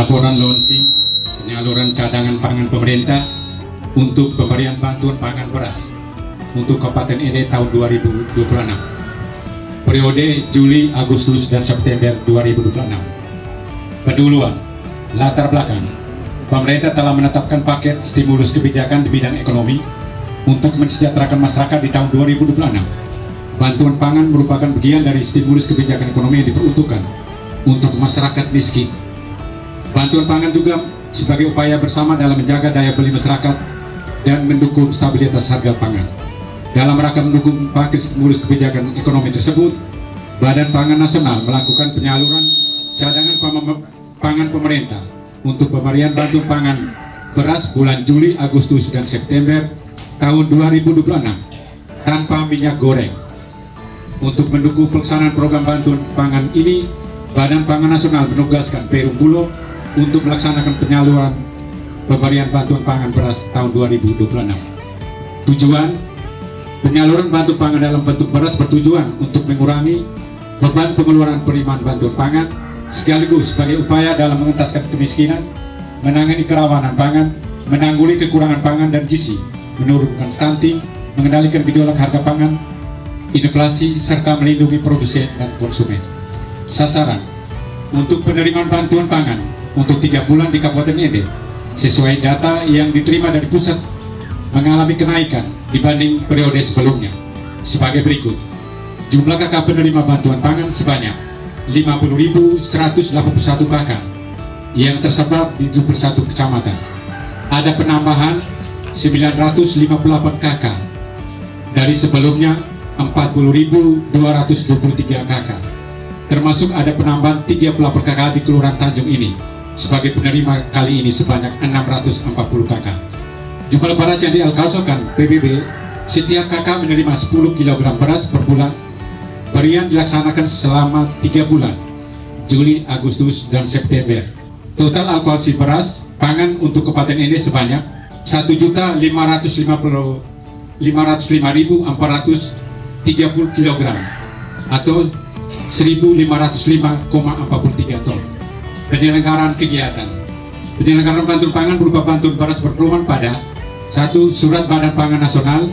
Laporan LONSI penyaluran cadangan pangan pemerintah untuk pemberian bantuan pangan beras untuk Kabupaten Ede tahun 2026 periode Juli, Agustus, dan September 2026. Pendahuluan, latar belakang, pemerintah telah menetapkan paket stimulus kebijakan di bidang ekonomi untuk mensejahterakan masyarakat di tahun 2026. Bantuan pangan merupakan bagian dari stimulus kebijakan ekonomi yang diperuntukkan untuk masyarakat miskin. Bantuan pangan juga sebagai upaya bersama dalam menjaga daya beli masyarakat dan mendukung stabilitas harga pangan. Dalam rangka mendukung paket stimulus kebijakan ekonomi tersebut, Badan Pangan Nasional melakukan penyaluran cadangan pangan pemerintah untuk pemberian bantuan pangan beras bulan Juli, Agustus, dan September tahun 2026 tanpa minyak goreng. Untuk mendukung pelaksanaan program bantuan pangan ini, Badan Pangan Nasional menugaskan Perum Bulog untuk melaksanakan penyaluran pemberian bantuan pangan beras tahun 2026. Tujuan penyaluran bantuan pangan dalam bentuk beras bertujuan untuk mengurangi beban pengeluaran penerimaan bantuan pangan sekaligus sebagai upaya dalam mengentaskan kemiskinan, menangani kerawanan pangan, menanggulangi kekurangan pangan dan gizi, menurunkan stunting, mengendalikan gejolak harga pangan, inflasi, serta melindungi produsen dan konsumen. Sasaran untuk penerimaan bantuan pangan untuk 3 bulan di Kabupaten Ede sesuai data yang diterima dari pusat mengalami kenaikan dibanding periode sebelumnya sebagai berikut. Jumlah KK penerima bantuan pangan sebanyak 50.181 KK yang tersebar di 21 kecamatan. Ada penambahan 958 KK dari sebelumnya 40.223 KK. Termasuk ada penambahan 38 KK di Kelurahan Tanjung ini. Sebagai penerima kali ini sebanyak 640 KK. Jumlah beras yang dialokasikan PBB, setiap KK menerima 10 kg beras per bulan. Pemberian dilaksanakan selama 3 bulan, Juli, Agustus, dan September. Total alokasi beras pangan untuk Kabupaten Ede sebanyak 1.505.430 kg atau 1.505,43 ton. Penyelenggaraan kegiatan. Penyelenggaraan bantuan pangan berupa bantuan beras berpedoman pada 1. Surat Badan Pangan Nasional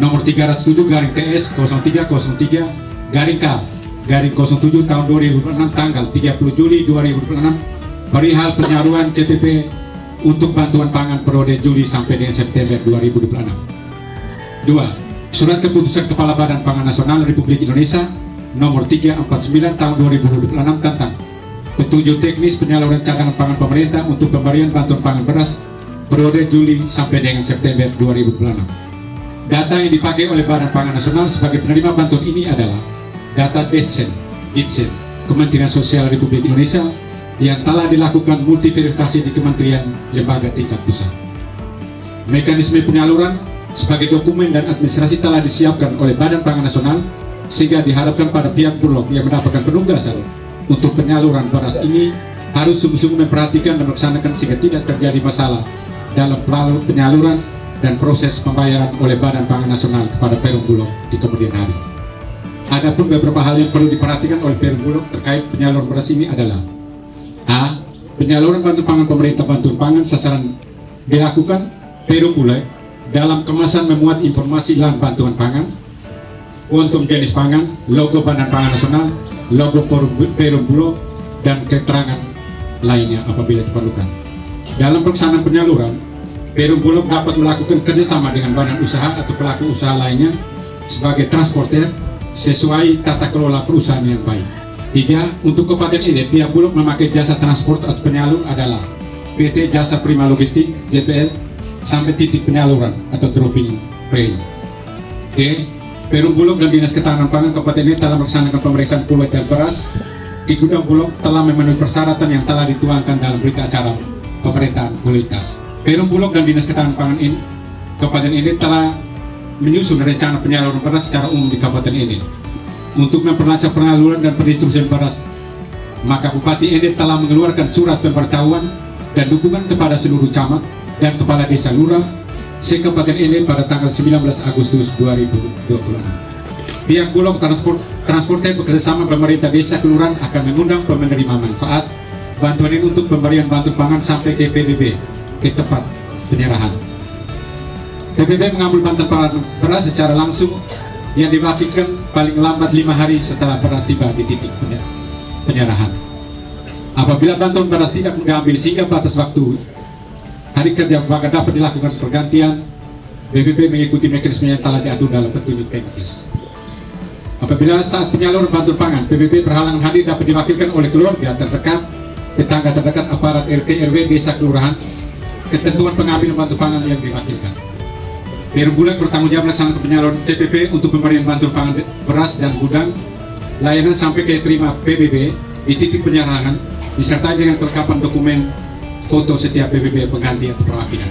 nomor 307/TS 0303-K-07 tahun 2006 tanggal 30 Juli 2006 perihal penyaluran CPP untuk bantuan pangan periode Juli sampai dengan September 2026. 2. Surat Keputusan Kepala Badan Pangan Nasional Republik Indonesia nomor 349 tahun 2026 tentang petunjuk teknis penyaluran cadangan pangan pemerintah untuk pemberian bantuan pangan beras periode Juli sampai dengan September 2026. Data yang dipakai oleh Badan Pangan Nasional sebagai penerima bantuan ini adalah data Ditjen Kementerian Sosial Republik Indonesia yang telah dilakukan multiverifikasi di kementerian lembaga tingkat pusat. Mekanisme penyaluran sebagai dokumen dan administrasi telah disiapkan oleh Badan Pangan Nasional sehingga diharapkan pada pihak Bulog yang mendapatkan penugasan untuk penyaluran beras ini harus sungguh-sungguh memperhatikan dan melaksanakan sehingga tidak terjadi masalah dalam penyaluran dan proses pembayaran oleh Badan Pangan Nasional kepada Perum Bulog di kemudian hari. Adapun beberapa hal yang perlu diperhatikan oleh Perum Bulog terkait penyaluran beras ini adalah: A. Penyaluran bantuan pangan pemerintah bantuan pangan sasaran dilakukan Perum Bulog dalam kemasan memuat informasi lahan bantuan pangan, kuantum jenis pangan, logo Badan Pangan Nasional, logo Perum Bulog, dan keterangan lainnya apabila diperlukan. Dalam pelaksanaan penyaluran, Perum Bulog dapat melakukan kerjasama dengan badan usaha atau pelaku usaha lainnya sebagai transporter sesuai tata kelola perusahaan yang baik. 3. Untuk Kabupaten Ede, pihak Bulog memakai jasa transport atau penyalur adalah PT Jasa Prima Logistik (JPL) sampai titik penyaluran atau dropping point. D. Perum Bulog dan Dinas Ketahanan Pangan Kabupaten Ede telah melaksanakan pemeriksaan kualitas beras di gudang Bulog telah memenuhi persyaratan yang telah dituangkan dalam berita acara pemerintahan kualitas. Perum Bulog dan Dinas Ketahanan Pangan Kabupaten Ede telah menyusun rencana penyaluran beras secara umum di Kabupaten Ede. Untuk memperlancar penyaluran dan pendistribusian beras, maka Bupati Ede telah mengeluarkan surat pemberitahuan dan dukungan kepada seluruh camat dan kepala desa lurah se-Kabupaten Ede pada tanggal 19 Agustus 2026. Pihak Bulog transporter bekerjasama pemerintah desa kelurahan akan mengundang penerima manfaat bantuan ini untuk pemberian bantuan pangan sampai ke PBB, ke tempat penyerahan. PBB mengambil bantuan pangan beras secara langsung yang dilakukan paling lambat 5 hari setelah beras tiba di titik penyerahan. Apabila bantuan beras tidak mengambil sehingga batas waktu hari kerja maka dapat dilakukan pergantian. PBB mengikuti mekanisme yang telah diatur dalam petunjuk teknis. Apabila saat penyaluran bantuan pangan, PBB berhalangan hadir dapat diwakilkan oleh keluarga terdekat, tetangga terdekat, aparat RT RW desa kelurahan. Ketentuan pengambilan bantuan pangan yang diwakilkan. Berbulan bertanggung jawab melaksanakan penyaluran CPP untuk pemberian bantuan pangan beras dan gudang layanan sampai ke terima PBB di titik penyerahan disertai dengan kelengkapan dokumen foto setiap PBB pengganti atau perwakilan.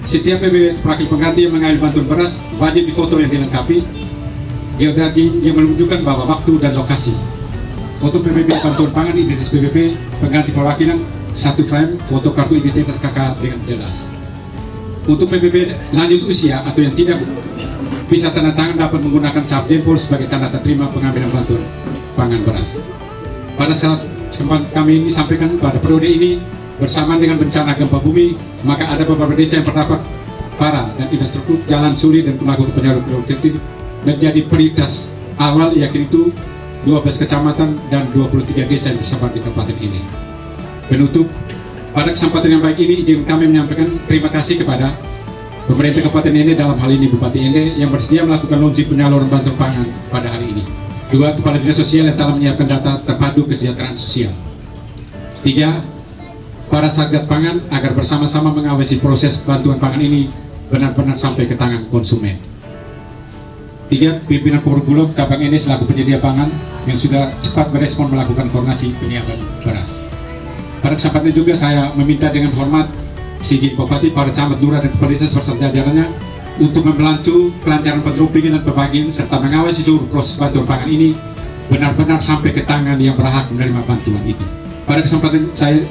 Setiap PBB perwakilan pengganti yang mengambil bantuan beras wajib difoto yang dilengkapi geodating yang menunjukkan bahwa waktu dan lokasi. Foto PBB bantuan pangan identitas PBB pengganti perwakilan 1 frame, foto kartu identitas KK dengan jelas. Untuk PBB lanjut usia atau yang tidak bisa tanda tangan dapat menggunakan cap jempol sebagai tanda terima pengambilan bantuan pangan beras. Pada saat kesempatan kami ini sampaikan pada periode ini bersamaan dengan bencana gempa bumi, maka ada beberapa desa yang terdampak parah dan infrastruktur jalan sulit dan melakukan penyaluran prioritatif menjadi prioritas awal, yakni itu 12 kecamatan dan 23 desa yang tersebar di kabupaten ini. Penutup, pada kesempatan yang baik ini izin kami menyampaikan terima kasih kepada pemerintah Kabupaten Ende, dalam hal ini Bupati Ende yang bersedia melakukan launching penyaluran bantuan pangan pada hari ini. 2, Kepala Dinas Sosial yang telah menyiapkan data terpadu kesejahteraan sosial. 3, para Satgas Pangan agar bersama-sama mengawasi proses bantuan pangan ini benar-benar sampai ke tangan konsumen. 3, pimpinan Bulog Cabang Ende selaku penyedia pangan yang sudah cepat merespon melakukan koordinasi penyiapan beras. Pada kesempatan juga saya meminta dengan hormat Sijin Bupati, para camat, lurah dan kepala desa serta jajarannya untuk membantu kelancaran pentroppingan dan pembagian serta mengawasi seluruh proses bantuan pangan ini benar-benar sampai ke tangan yang berhak menerima bantuan itu. Pada kesempatan saya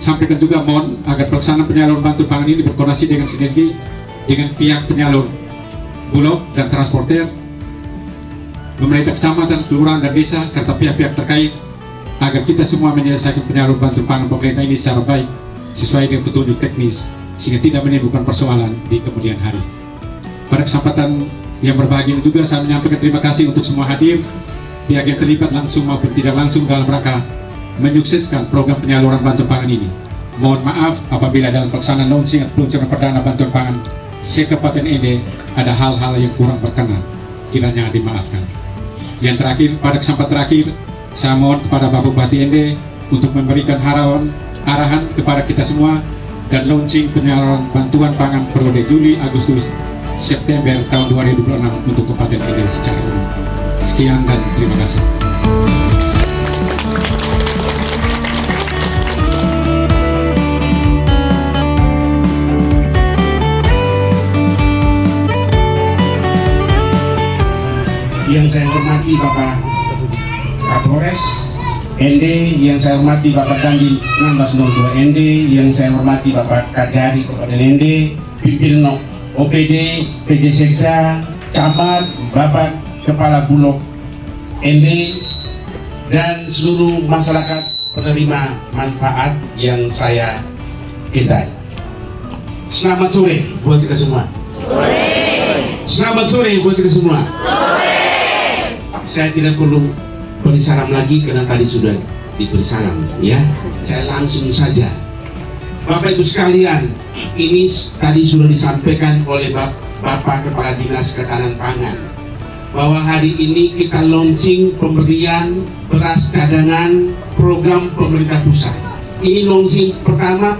sampaikan juga mohon agar pelaksanaan penyaluran bantuan pangan ini berkoordinasi dengan sinergi dengan pihak penyalur Bulog dan transporter, pemerintah kecamatan, kelurahan dan desa serta pihak-pihak terkait agar kita semua menyelesaikan penyaluran bantuan pangan pemerintah ini secara baik sesuai dengan petunjuk teknis sehingga tidak menimbulkan persoalan di kemudian hari. Pada kesempatan yang berbahagia ini juga saya menyampaikan terima kasih untuk semua hadir, pihak yang terlibat langsung maupun tidak langsung dalam rangka menyukseskan program penyaluran bantuan pangan ini. Mohon maaf apabila dalam pelaksanaan launching atau peluncuran perdana bantuan pangan se-Kabupaten Ende ada hal-hal yang kurang berkenan, kiranya dimaafkan. Yang terakhir, pada kesempatan terakhir saya mohon kepada Bapak Bupati Ende untuk memberikan arahan kepada kita semua dan launching penyaluran bantuan pangan periode Juli, Agustus, September tahun 2026 untuk Kabupaten Ende secara umum. Sekian dan terima kasih. Yang saya hormati Bapak Kapolres Ende, yang saya hormati Bapak Dandim 1602 Ende, yang saya hormati Bapak Kajari Kabupaten Ende, pimpinan OPD, PJ Sekda, Camat, Bapak Kepala Bulog Ende, dan seluruh masyarakat penerima manfaat yang saya cintai. Selamat sore buat kita semua. Selamat sore buat kita semua. Saya tidak perlu beri salam lagi karena tadi sudah diberi salam, ya. Saya langsung saja. Bapak Ibu sekalian, ini tadi sudah disampaikan oleh Bapak Kepala Dinas Ketahanan Pangan bahwa hari ini kita launching pemberian beras cadangan program pemerintah pusat. Ini launching pertama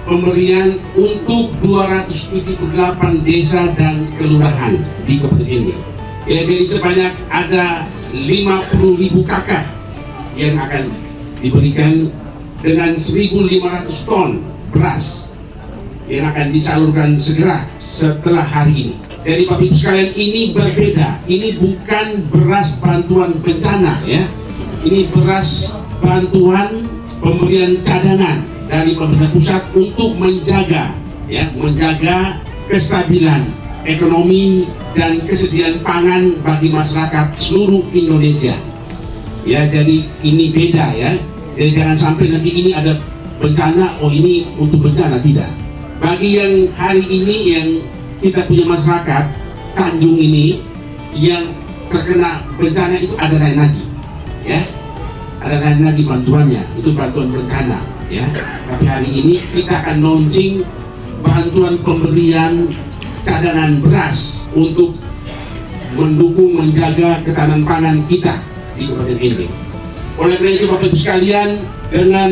pemberian untuk 278 desa dan kelurahan di Kabupaten ini. Ya, jadi sebanyak ada 50.000 KK yang akan diberikan dengan 1.500 ton beras yang akan disalurkan segera setelah hari ini. Jadi Bapak Ibu sekalian, ini berbeda. Ini bukan beras bantuan bencana, ya. Ini beras bantuan pemberian cadangan dari pemerintah pusat untuk menjaga, ya, menjaga kestabilan ekonomi dan kesediaan pangan bagi masyarakat seluruh Indonesia. Ya, jadi ini beda, ya. Jadi jangan sampai nanti ini ada bencana, oh ini untuk bencana, tidak. Bagi yang hari ini yang kita punya masyarakat Tanjung ini yang terkena bencana itu ada lain lagi, ya, ada lain lagi bantuannya, itu bantuan bencana, ya. Tapi hari ini kita akan launching bantuan pemberian cadangan beras untuk mendukung menjaga ketahanan pangan kita di Kabupaten ini. Oleh karena itu Bapak Ibu sekalian, dengan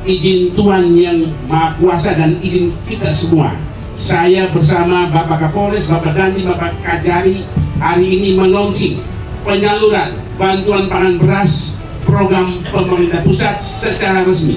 izin Tuhan yang Maha Kuasa dan izin kita semua, saya bersama Bapak Kapolres, Bapak Dandi, Bapak Kajari hari ini melonsing penyaluran bantuan pangan beras program pemerintah pusat secara resmi.